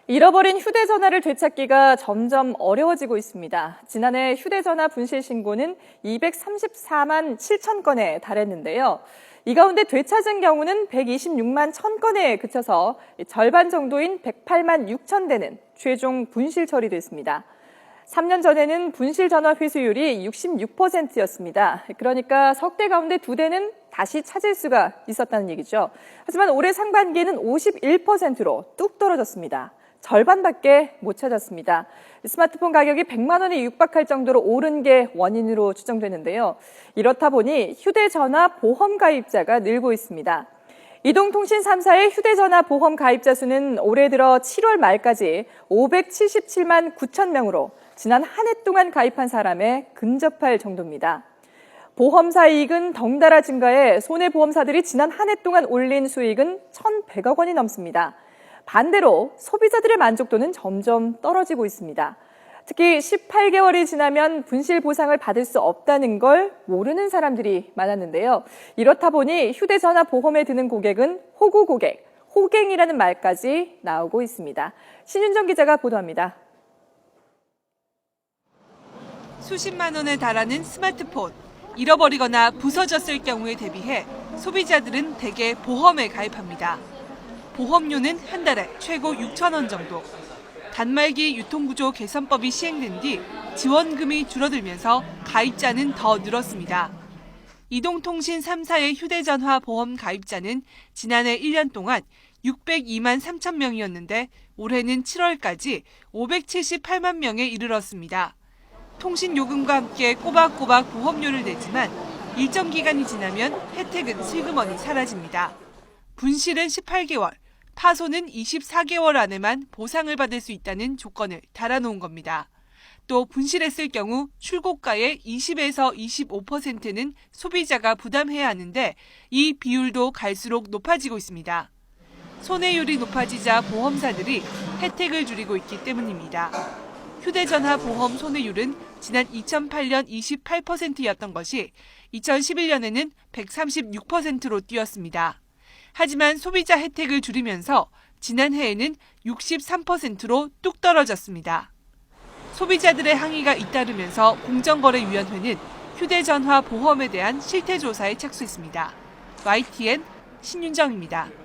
잃어버린 휴대전화를 되찾기가 점점 어려워지고 있습니다. 지난해 휴대전화 분실 신고는 234만 7천 건에 달했는데요. 이 가운데 되찾은 경우는 126만 1,000건에 그쳐서 절반 정도인 108만 6천 대는 최종 분실 처리됐습니다. 3년 전에는 분실 전화 회수율이 66%였습니다. 그러니까 석 대 가운데 2대는 다시 찾을 수가 있었다는 얘기죠. 하지만 올해 상반기에는 51%로 뚝 떨어졌습니다. 절반밖에 못 찾았습니다. 스마트폰 가격이 100만 원에 육박할 정도로 오른 게 원인으로 추정되는데요. 이렇다 보니 휴대전화 보험 가입자가 늘고 있습니다. 이동통신 3사의 휴대전화 보험 가입자 수는 올해 들어 7월 말까지 577만 9천 명으로 지난 한 해 동안 가입한 사람에 근접할 정도입니다. 보험사 이익은 덩달아 증가해 손해보험사들이 지난 한 해 동안 올린 수익은 1,100억 원이 넘습니다. 반대로 소비자들의 만족도는 점점 떨어지고 있습니다. 특히 18개월이 지나면 분실 보상을 받을 수 없다는 걸 모르는 사람들이 많았는데요. 이렇다 보니 휴대전화 보험에 드는 고객은 호구 고객, 호갱이라는 말까지 나오고 있습니다. 신윤정 기자가 보도합니다. 수십만 원에 달하는 스마트폰, 잃어버리거나 부서졌을 경우에 대비해 소비자들은 대개 보험에 가입합니다. 보험료는 한 달에 최고 6천 원 정도. 단말기 유통구조 개선법이 시행된 뒤 지원금이 줄어들면서 가입자는 더 늘었습니다. 이동통신 3사의 휴대전화 보험 가입자는 지난해 1년 동안 602만 3천 명이었는데 올해는 7월까지 578만 명에 이르렀습니다. 통신요금과 함께 꼬박꼬박 보험료를 내지만 일정 기간이 지나면 혜택은 슬그머니 사라집니다. 분실은 18개월, 파손은 24개월 안에만 보상을 받을 수 있다는 조건을 달아놓은 겁니다. 또 분실했을 경우 출고가의 20에서 25%는 소비자가 부담해야 하는데 이 비율도 갈수록 높아지고 있습니다. 손해율이 높아지자 보험사들이 혜택을 줄이고 있기 때문입니다. 휴대전화 보험 손해율은 지난 2008년 28%였던 것이 2011년에는 136%로 뛰었습니다. 하지만 소비자 혜택을 줄이면서 지난해에는 63%로 뚝 떨어졌습니다. 소비자들의 항의가 잇따르면서 공정거래위원회는 휴대전화 보험에 대한 실태조사에 착수했습니다. YTN 신윤정입니다.